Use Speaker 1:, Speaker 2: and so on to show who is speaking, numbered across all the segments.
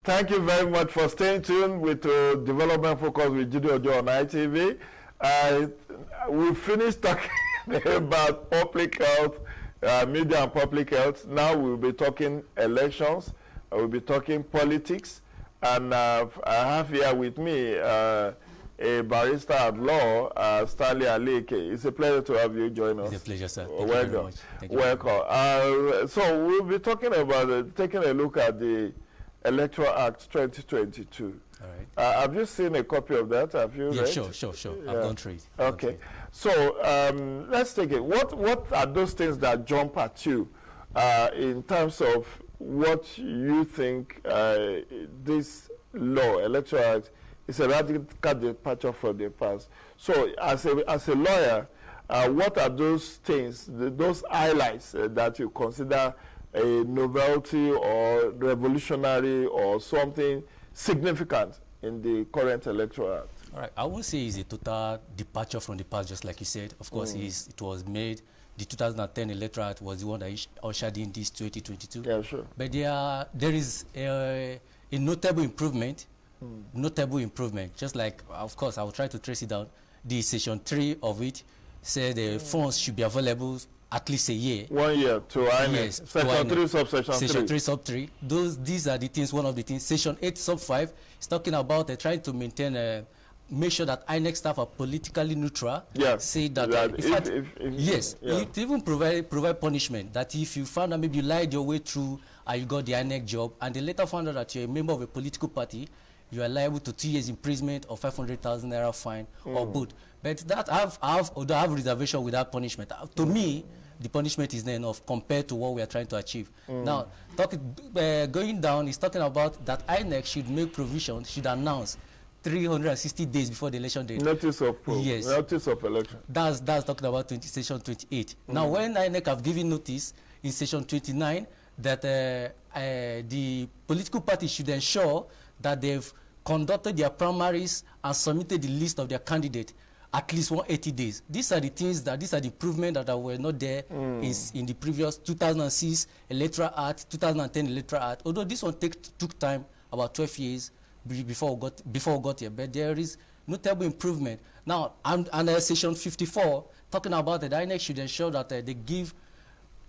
Speaker 1: Thank you very much for staying tuned with Development Focus with Jide on ITV. We finished talking about public health, media and public health. Now we'll be talking elections. We'll be talking politics. And I have here with me a barrister at law, Stanley Aleke. It's a pleasure to have you join us.
Speaker 2: It's a pleasure, sir.
Speaker 1: Thank you very much. Thank you. Welcome. So we'll be talking about taking a look at the Electoral Act 2022.
Speaker 2: All right.
Speaker 1: Have you seen a copy of that? Have you read?
Speaker 2: Sure. Yeah. I've gone through it.
Speaker 1: Okay. So let's take it. What are those things that jump at you in terms of what you think this law, Electoral Act, is a radical departure from the past? So as a lawyer, what are those things, those highlights that you consider a novelty or revolutionary or something significant in the current Electoral Act?
Speaker 2: All right. I won't say it's a total departure from the past, just like you said. Of course, it was made. The 2010 Electoral Act was the one that ushered in this 2022.
Speaker 1: Yeah, sure.
Speaker 2: But there is a notable improvement. Notable improvement. Just like, of course, I will try to trace it down. The Section 3 of it said the funds should be available at least a year. 1 year to INEC. Yes,
Speaker 1: Section 3, subsection 3.
Speaker 2: Section 3, sub 3. These are the things, one of the things. Section 8, sub 5 is talking about trying to maintain, make sure that INEC staff are politically neutral.
Speaker 1: Yes.
Speaker 2: Say that, it even provide punishment. That if you found out maybe you lied your way through and you got the INEC job, and they later found out that you're a member of a political party, you are liable to 2 years imprisonment or 500,000 naira fine or both. But that although I have reservation with that punishment. To me, the punishment is not enough compared to what we are trying to achieve. Now, going down, is talking about that INEC should make provision, should announce 360 days before the election date.
Speaker 1: Notice of
Speaker 2: yes.
Speaker 1: Notice of election.
Speaker 2: That's talking about Section 28. Now, when INEC have given notice in Section 29 that the political party should ensure that they've conducted their primaries and submitted the list of their candidate at least 180 days. These are the things these are the improvements that were not there in the previous 2006 Electoral Act, 2010 Electoral Act. Although this one took time, about 12 years before we got here, but there is notable improvement. Now, under Section 54, talking about that INEC should ensure that they give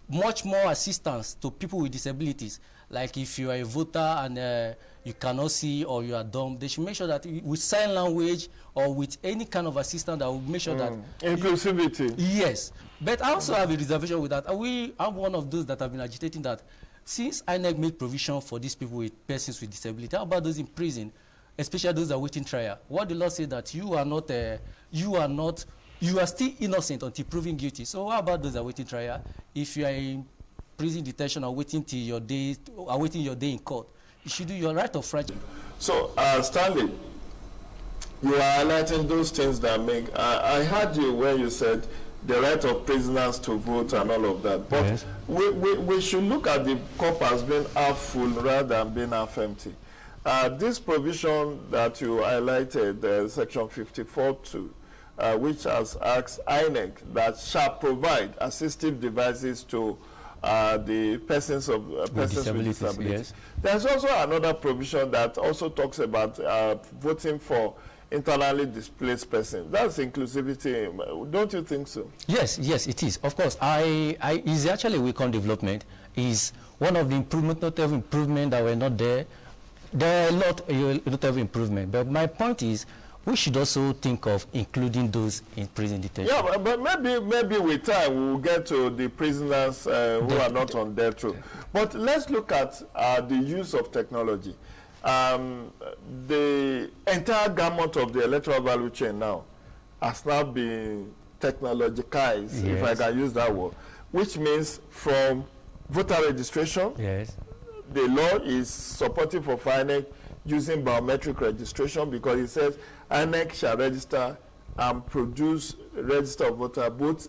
Speaker 2: much more assistance to people with disabilities. Like if you are a voter and you cannot see or you are dumb, they should make sure that with sign language or with any kind of assistance that will make sure that
Speaker 1: inclusivity.
Speaker 2: Yes, but I also have a reservation with that. I'm one of those that have been agitating that since INEC made provision for these people with persons with disability, how about those in prison, especially those that are waiting trial? What the law says that you are still innocent until proven guilty. So how about those that are waiting trial? If you are in prison detention or waiting till your day, in court, you should do your right of franchise. So,
Speaker 1: Stanley, you are highlighting those things that make. I heard you when you said the right of prisoners to vote and all of that. But yes, we should look at the cup as being half full rather than being half empty. This provision that you highlighted, Section 54(2), which has asked INEC that shall provide assistive devices to the persons with disabilities.
Speaker 2: Yes.
Speaker 1: There's also another provision that also talks about voting for internally displaced persons. That's inclusivity. Don't you think so?
Speaker 2: Yes, it is. Of course, it's actually a welcome development. Is one of the notable improvement that were not there. There are a lot of improvement. But my point is, we should also think of including those in prison detention.
Speaker 1: Yeah, but maybe with time we will get to the prisoners who are not on death row. But let's look at the use of technology. The entire gamut of the electoral value chain now has now been technologicized, if I can use that word, which means from voter registration, the law is supportive of INEC using biometric registration because it says INEC shall register and produce register of voter both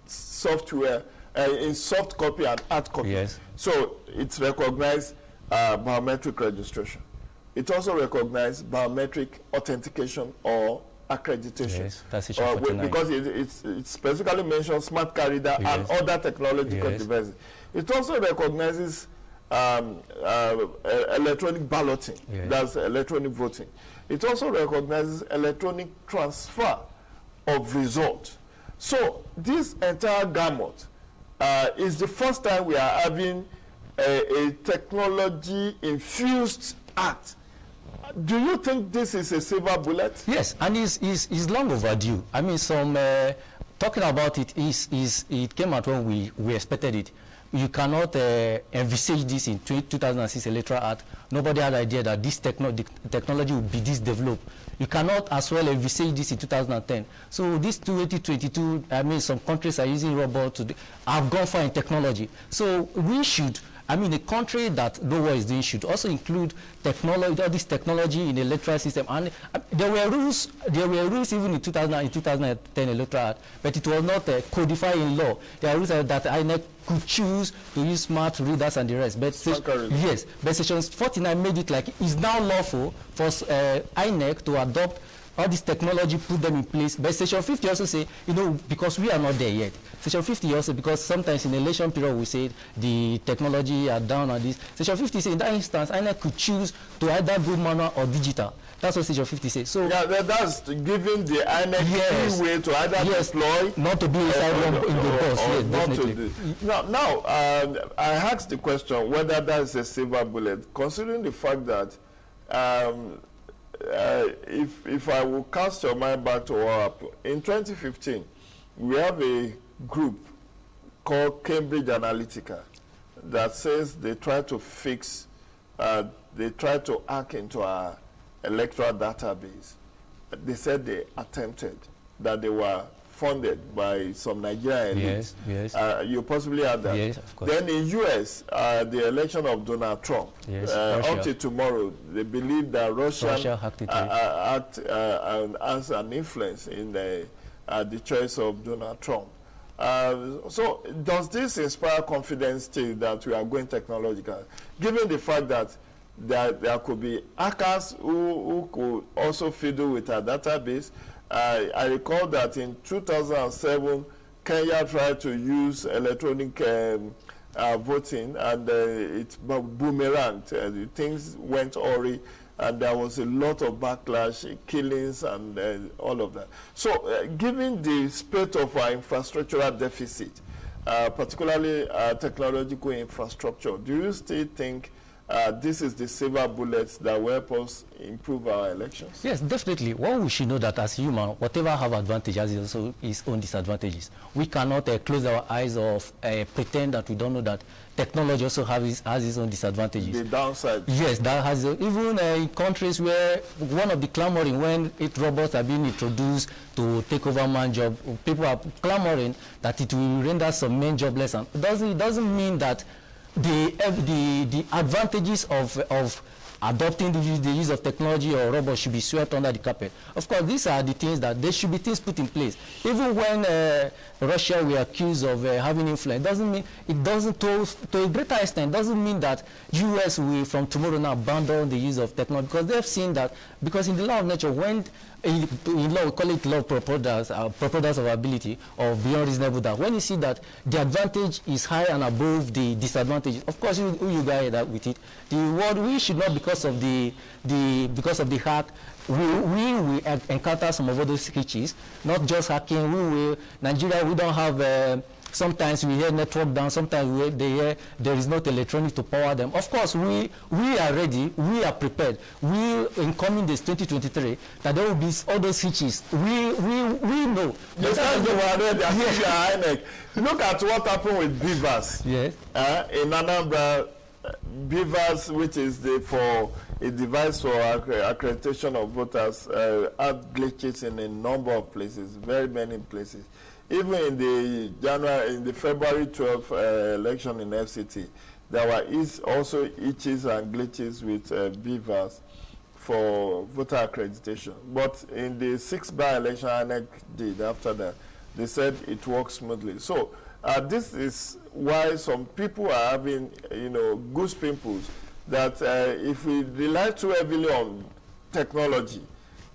Speaker 1: software in soft copy and hard copy.
Speaker 2: Yes.
Speaker 1: So it's recognized biometric registration. It also recognizes biometric authentication or accreditation.
Speaker 2: Yes, that's
Speaker 1: because it specifically mentions smart card reader and other technological devices. It also recognizes electronic balloting,
Speaker 2: Yes.
Speaker 1: that's electronic voting. It also recognizes electronic transfer of results. So this entire gamut is the first time we are having a technology-infused act. Do you think this is a silver bullet?
Speaker 2: Yes, and it's long overdue. I mean, talking about it it came out when we expected it. You cannot envisage this in 2006 Electoral Act. Nobody had idea that this technology would be this developed. You cannot as well envisage this in 2010. So this 2022, I mean, some countries are using robots to have gone far in technology. So we should, I mean, a country that know what is doing should also include technology, all this technology in the electoral system. And there were rules even in 2010 Electoral Act, but it was not codified in law. There are rules that INEC could choose to use smart readers and the rest. But yes, but Section 49 made it like it's now lawful for INEC to adopt all this technology, put them in place. But Section 50 also say, you know, because we are not there yet. Section 50 also, because sometimes in the election period we say the technology are down on this. Section 50 says in that instance, INEC could choose to either go manual or digital. That's what Section 50 says. So
Speaker 1: yeah, that's giving the INEC way to either deploy,
Speaker 2: not to be inside in the bus. Yes, definitely.
Speaker 1: Now, I asked the question whether that is a silver bullet, considering the fact that if I will cast your mind back to what happened in 2015, we have a group called Cambridge Analytica that says they try to fix, they try to hack into our electoral database. They said they attempted, that they were funded by some Nigerian elites.
Speaker 2: Yes, yes.
Speaker 1: You possibly had that.
Speaker 2: Yes, of course.
Speaker 1: Then in US, the election of Donald Trump,
Speaker 2: yes,
Speaker 1: up to tomorrow, they believe that Russia
Speaker 2: hacked it
Speaker 1: has an influence in the choice of Donald Trump. So does this inspire confidence still that we are going technological, given the fact that there could be hackers who could also fiddle with our database? I recall that in 2007, Kenya tried to use electronic voting, and it boomeranged. Things went awry, and there was a lot of backlash, killings, and all of that. So, given the state of our infrastructural deficit, particularly technological infrastructure, do you still think this is the silver bullet that will help us improve our elections?
Speaker 2: Yes, definitely. Well, we should know that as human, whatever have advantages has also its own disadvantages. We cannot close our eyes or pretend that we don't know that technology also has its own disadvantages.
Speaker 1: The downside.
Speaker 2: Yes, that has even in countries where one of the clamoring when robots are being introduced to take over man job, people are clamoring that it will render some men jobless, and it doesn't mean that the advantages of adopting the use of technology or robots should be swept under the carpet. Of course, these are the things that there should be things put in place. Even when Russia were accused of having influence, it doesn't to a greater extent doesn't mean that US will from tomorrow now abandon the use of technology, because they've seen that, because in the law of nature, when in law we call it law preponderance of ability or beyond reasonable doubt, when you see that the advantage is high and above the disadvantages, of course you guys that with it. We should not, because of the hack, we will encounter some of those glitches, not just hacking. Nigeria, we don't have sometimes we hear network down, sometimes they hear there is not electronic to power them. Of course, we are ready, we are prepared. We, in coming this 2023, that there will be all those hitches. We know.
Speaker 1: Look at what happened with Beavers.
Speaker 2: Yes.
Speaker 1: In Anambra, Beavers, which is a device for accreditation of voters, had glitches in a number of places, very many places. Even in the February 12th election in FCT, there were also itches and glitches with Beavers for voter accreditation. But in the 6th by-election INEC did after that, they said it worked smoothly. So this is why some people are having, goose pimples, that if we rely too heavily on technology,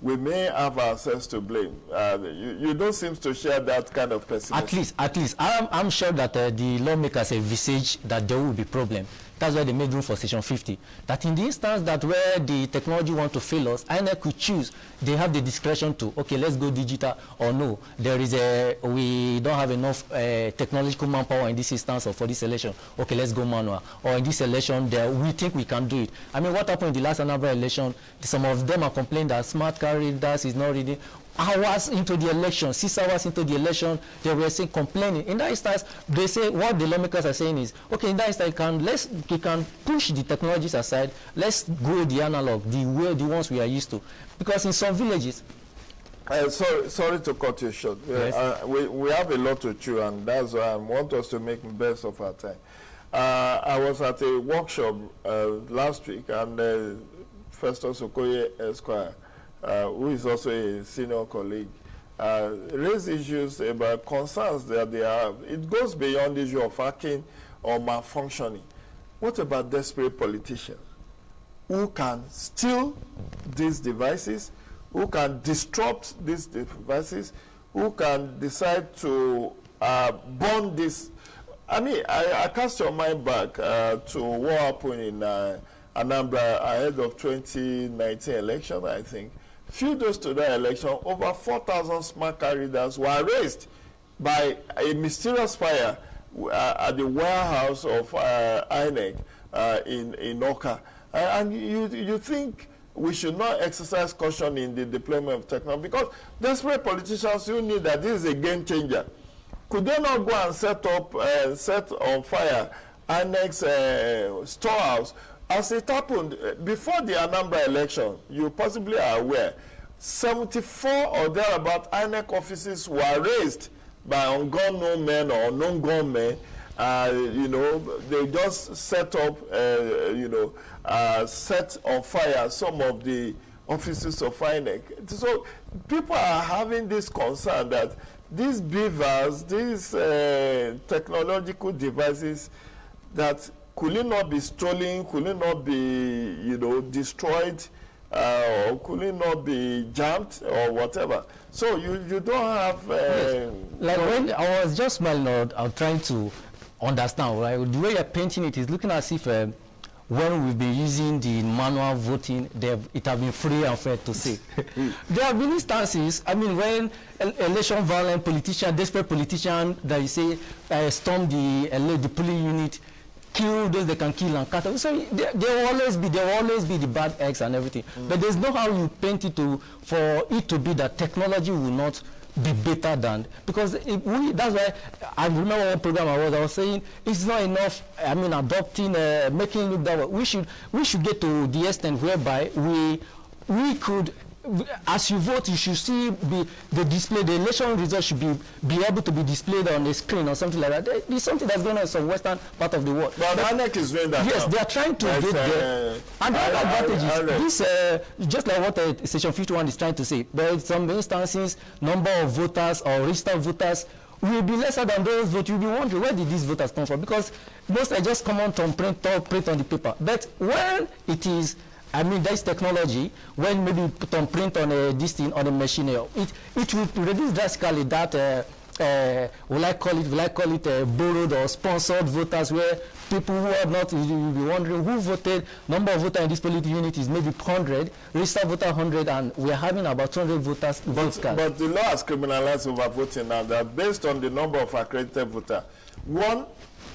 Speaker 1: we may have ourselves to blame. You don't seem to share that kind of pessimism.
Speaker 2: At least, I'm sure that the lawmakers envisage that there will be problem. That's why they made room for Section 50. That in the instance that where the technology want to fail us, INEC could choose. They have the discretion to, okay, let's go digital, or no, we don't have enough technological manpower in this instance or for this election. Okay, let's go manual. Or in this election, we think we can do it. I mean, what happened in the last Anambra election? Some of them are complaining that smart card readers is not reading. Hours into the election, 6 hours into the election, they were saying, complaining. In that instance, they say what the lawmakers are saying is, okay, in that instance, we can push the technologies aside. Let's go the analog, the ones we are used to, because in some villages.
Speaker 1: Sorry to cut you short. Yes. We have a lot to chew, and that's why I want us to make the best of our time. I was at a workshop last week, and Festus Okoye Esquire, who is also a senior colleague, raised issues about concerns that they have. It goes beyond the issue of hacking or malfunctioning. What about desperate politicians who can steal these devices, who can disrupt these devices, who can decide to burn this? I mean, I cast your mind back to what happened in Anambra ahead of 2019 election, I think. Few days to that election, over 4,000 smart card readers were raised by a mysterious fire at the warehouse of INEC in Oka. And you think we should not exercise caution in the deployment of technology, because desperate politicians, you need that this is a game changer. Could they not go and set on fire INEC's storehouse? As it happened, before the Anambra election, you possibly are aware, 74 or thereabout INEC offices were raised by unknown men or unknown gunmen. You know, they just set up, set on fire some of the offices of INEC. So people are having this concern that these beavers, these technological devices, that could it not be stolen, could it not be, destroyed, or could it not be jammed or whatever? So you don't have...
Speaker 2: yes. Like when I was just smiling out, I'm trying to understand, right? The way you're painting it is looking as if when we've been using the manual voting, it has been free and fair to say. There have been instances, I mean, when election violent politician, desperate politician that you say storm the polling unit, kill those they can kill and cut off. So there will always be the bad eggs and everything. But there's no how you paint it for it to be that technology will not be better than, because that's why I remember one program I was saying it's not enough. I mean, adopting, making it look that way. We should get to the extent whereby we could, as you vote, you should see the display. The election results should be able to be displayed on the screen or something like that. There's something that's going on in some western part of the world.
Speaker 1: But INEC is doing that.
Speaker 2: Yes,
Speaker 1: now.
Speaker 2: They are trying to get there. And the other advantage is this, just like what Section 51 is trying to say. There are some instances, number of voters or registered voters will be lesser than those votes. You'll be wondering, where did these voters come from? Because most are just come on to print on the paper. But when it is, I mean, there's technology, when maybe you put on print on this thing on a machine, it will reduce drastically that, will I call it borrowed or sponsored voters, where people who are not, you'll be wondering who voted. Number of voters in this political unit is maybe 100, registered voter 100, and we're having about 200 voters.
Speaker 1: But the law has criminalized overvoting now, that based on the number of accredited voters, one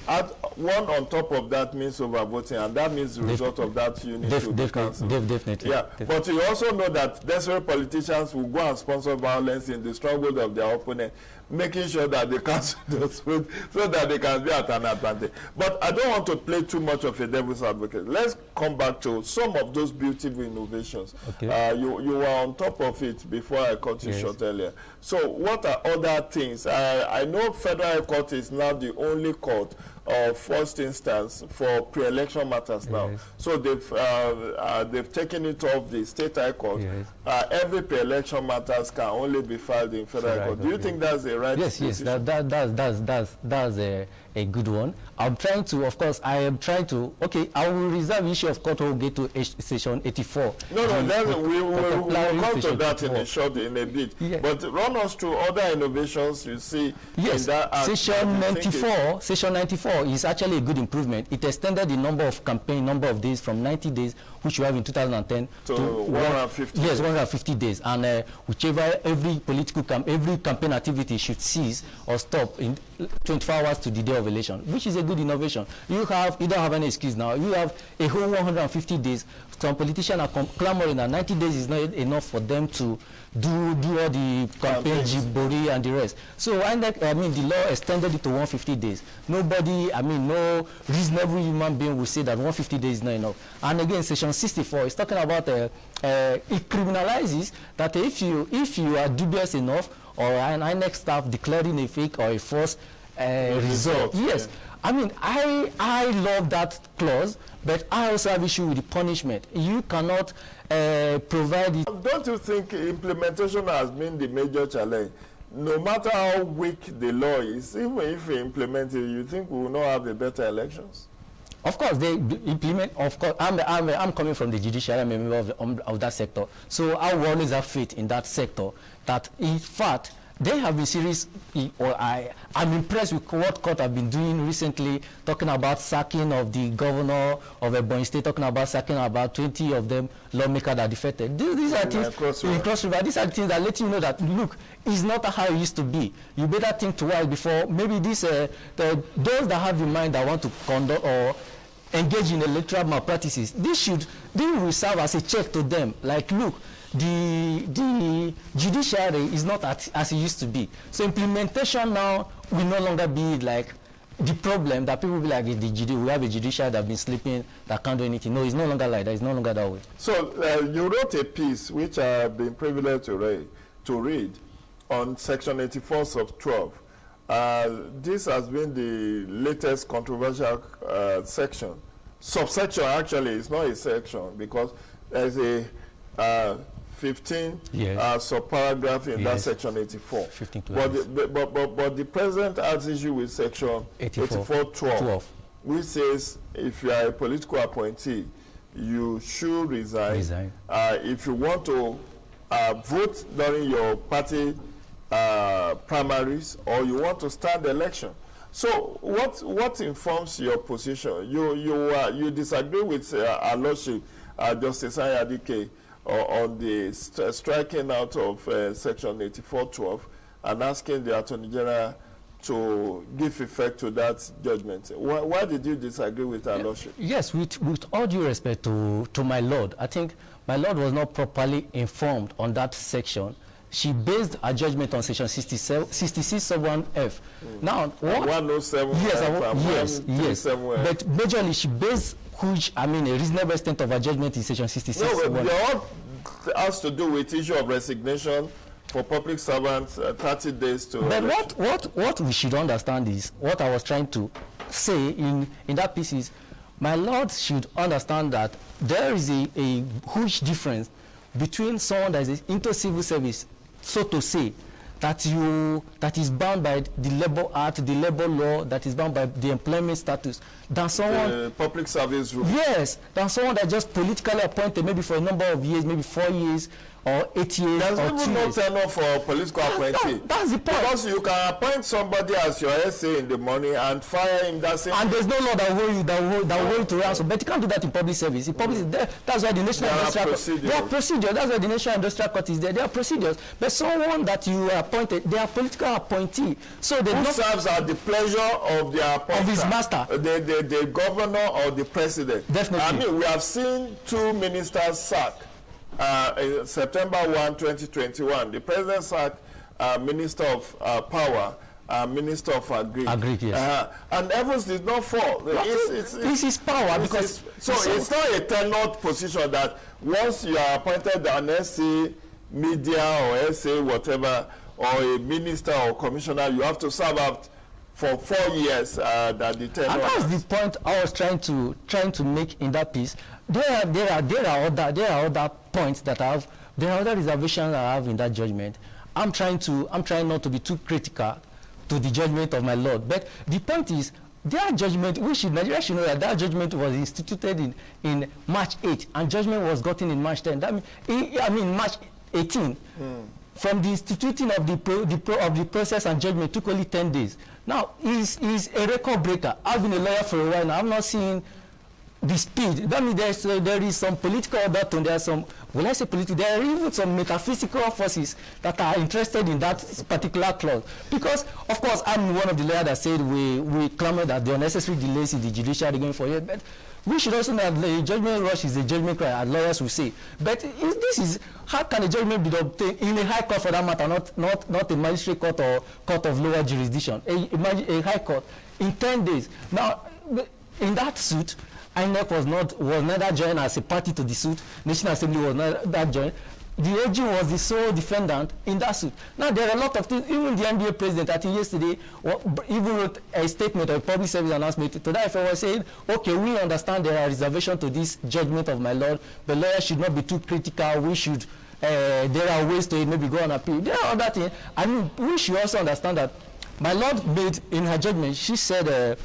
Speaker 1: on top of that means overvoting, and that means the result of that unit will be cancelled.
Speaker 2: Definitely.
Speaker 1: Yeah, but you also know that desperate politicians will go and sponsor violence in the stronghold of their opponent, making sure that they cancel those votes so that they can be at an advantage. But I don't want to play too much of a devil's advocate. Let's come back to some of those beautiful innovations. Okay. You were on top of it before I cut you short earlier. So what are other things? I know Federal Court is now the only court of first instance for pre-election matters now. Yes. So they've taken it off the state high court. Yes. Every pre-election matters can only be filed in Federal Court. Do you think that's the right
Speaker 2: decision? Yes, that's a good one. I'm trying to, of course, I am trying to, okay, I will reserve issue of court will get to section 84.
Speaker 1: No, we will come to that in a bit.
Speaker 2: Yes.
Speaker 1: But run us through other innovations you see
Speaker 2: yes.
Speaker 1: in that act.
Speaker 2: Section 94 is actually a good improvement. It extended the number of days from 90 days, which we have in 2010,
Speaker 1: to 150
Speaker 2: yes,
Speaker 1: days.
Speaker 2: 150 days. And whichever every campaign activity should cease or stop in 24 hours to the day of election, which is a good innovation. You don't have any excuse now. You have a whole 150 days. Some politicians are clamoring that 90 days is not enough for them to do all the campaign jibori and the rest. So the law extended it to 150 days. Nobody, no reasonable human being will say that 150 days is not enough. And again, section 64 is talking about it criminalizes that if you are dubious enough or an INEC staff declaring a fake or a false result. Yes. Yeah. I love that clause, but I also have issue with the punishment. You cannot provide it.
Speaker 1: Don't you think implementation has been the major challenge? No matter how weak the law is, even if we implement it, you think we will not have a better elections?
Speaker 2: Of course, they implement. Of course, I'm coming from the judiciary. I'm a member of that sector, so I will always have faith in that sector. That in fact, they have been serious. I'm impressed with what court have been doing recently, talking about sacking of the governor of Ebonyi State, talking about sacking about 20 of them lawmakers that defected. These are things in Cross River. These are things that let you know that look, it's not how it used to be. You better think twice before maybe those that have in mind that want to conduct or engage in electoral malpractices. This will serve as a check to them. Like, look, the judiciary is not as it used to be. So implementation now will no longer be like the problem that people will be like, we have a judiciary that have been sleeping, that can't do anything. No, it's no longer like that. It's no longer that way.
Speaker 1: So you wrote a piece which I have been privileged to read on section 84 sub 12. This has been the latest controversial subsection. Actually, it's not a section because there's a 15 subparagraph in that section 84. 15 but the president has issue with section 84.12, which says if you are a political appointee, you should resign. If you want to vote during your party primaries or you want to stand the election. So what informs your position? You disagree with our Lordship, Justice Ayadike, on the striking out of section 84.12 and asking the Attorney General to give effect to that judgment. Why did you disagree with our Lordship? Yes,
Speaker 2: with all due respect to my Lord, I think my Lord was not properly informed on that section. She based her judgment on section 66 sub 1F. Now, what?
Speaker 1: 107.
Speaker 2: Yes. But majorly, she based a reasonable extent of her judgment in section 66.
Speaker 1: No, but they all has to do with issue of resignation for public servants, 30 days to.
Speaker 2: But what we should understand is what I was trying to say in that piece is, my Lord should understand that there is a huge difference between someone that is into civil service, so to say, that is bound by the Labor Act, the labor law, that is bound by the employment status, than someone
Speaker 1: the public service rule.
Speaker 2: Yes, than someone that just politically appointed maybe for a number of years, maybe 4 years or 8 years.
Speaker 1: There's
Speaker 2: or
Speaker 1: even no tenure for political appointee.
Speaker 2: That's the point.
Speaker 1: Because you can appoint somebody as your SA in the morning and fire him that same.
Speaker 2: And there's no law that will hold you to ransom. But you can't do that in public service. In public, that's why the National Industrial Court. There are procedures. That's why the National Industrial Court is there. There are procedures. But someone that you are appointed, they are political appointee. So they
Speaker 1: who serves at the pleasure of their appointer,
Speaker 2: of his master,
Speaker 1: the governor or the president.
Speaker 2: Definitely.
Speaker 1: We have seen 2 ministers sacked. In September 1, 2021, the president sacked Minister of Power, Minister of Agri.
Speaker 2: Yes.
Speaker 1: And Evans did not fall.
Speaker 2: It's his power. It's
Speaker 1: not a tenured position that once you are appointed an SA media or SA whatever, or a minister or commissioner, you have to serve out for 4 years that the tenure.
Speaker 2: And that's the point I was trying to make in that piece. There are other points that I have. There are other reservations I have in that judgment. I'm trying not to be too critical to the judgment of my Lord. But the point is, their judgment, Nigeria should know that judgment was instituted in March 8, and judgment was gotten in March 10. That mean, March 18. From the instituting of the process and judgment took only 10 days. Now, he's a record breaker. I've been a lawyer for a while now. I've not seen the speed. That means there is some political order, there are some, will I say political, there are even some metaphysical forces that are interested in that particular clause. Because, of course, I'm one of the lawyers that said we clamor that the unnecessary delays in the judiciary going for years. But we should also know that the judgment rush is a judgment cry, as lawyers will say. But this is, how can a judgment be obtained in a high court for that matter, not a magistrate court or court of lower jurisdiction, a high court, in 10 days. Now, in that suit, INEC was neither joined as a party to the suit. National Assembly was not joined. The AG was the sole defendant in that suit. Now, there are a lot of things. Even the NBA president, I think yesterday, even wrote a statement or a public service announcement to that effect, was saying, okay, we understand there are reservations to this judgment of my lord, but lawyers should not be too critical. We should, there are ways to maybe go on appeal. There are other things. I mean, we should also understand that my lord made, in her judgment, she said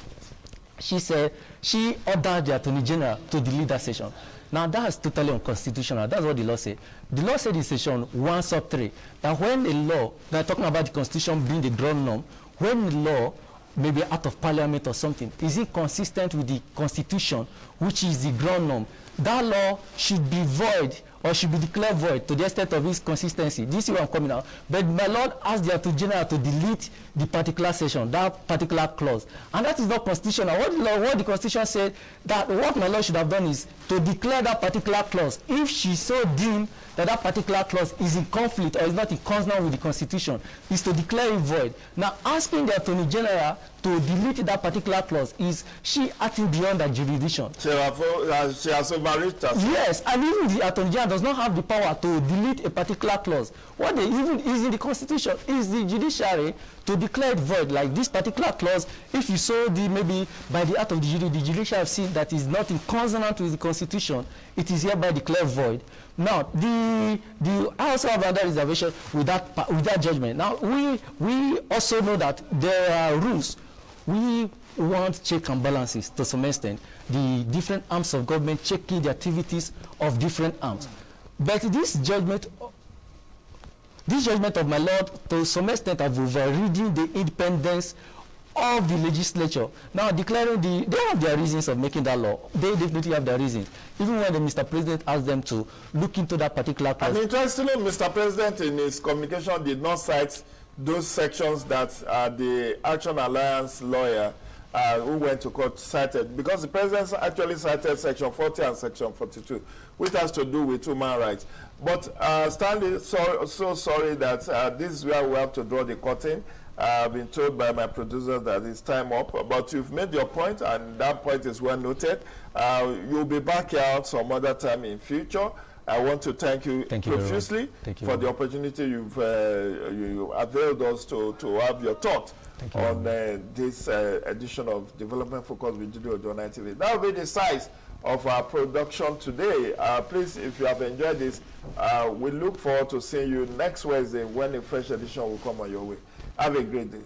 Speaker 2: she ordered the Attorney General to delete that session. Now, that is totally unconstitutional. That's what the law said. The law said in section 1(3) that when a law, they're talking about the Constitution being the ground norm, when a law, maybe out of parliament or something, is inconsistent with the Constitution, which is the ground norm, that law should be void or should be declared void to the extent of its consistency. This is where I'm coming out. But my lord asked the Attorney General to delete the particular section, that particular clause. And that is not constitutional. What the Constitution said, that what my lord should have done is to declare that particular clause. If she so deemed that particular clause is in conflict or is not in consonance with the Constitution, is to declare it void. Now, asking the Attorney General to delete that particular clause is she acting beyond that jurisdiction.
Speaker 1: She has overreached herself.
Speaker 2: Yes, and even the Attorney General does not have the power to delete a particular clause. What they even is in the Constitution is the judiciary to declare it void, like this particular clause. If you saw maybe by the act of the judiciary have seen that is not in consonant with the Constitution, it is hereby declared void. Now, I also have another reservation with that judgment. Now, we also know that there are rules. We want check and balances to some extent. The different arms of government checking the activities of different arms. But this judgment of my lord, to some extent, have overridden the independence of the legislature. Now, declaring they have their reasons of making that law. They definitely have their reasons. Even when the Mr. President asked them to look into that particular clause.
Speaker 1: And interestingly, Mr. President in his communication did not cite those sections that the Action Alliance lawyer who went to court cited, because the president actually cited section 40 and section 42, which has to do with human rights. But Stanley, so sorry that this is where we have to draw the curtain. I've been told by my producer that it's time up, but you've made your point, and that point is well noted. You'll be back here some other time in future. I want to thank you profusely for the opportunity you've you availed us to have your thought on this edition of Development Focus with Jide on TV. That will be the size of our production today. Please, if you have enjoyed this, we look forward to seeing you next Wednesday when a fresh edition will come on your way. Have a great day.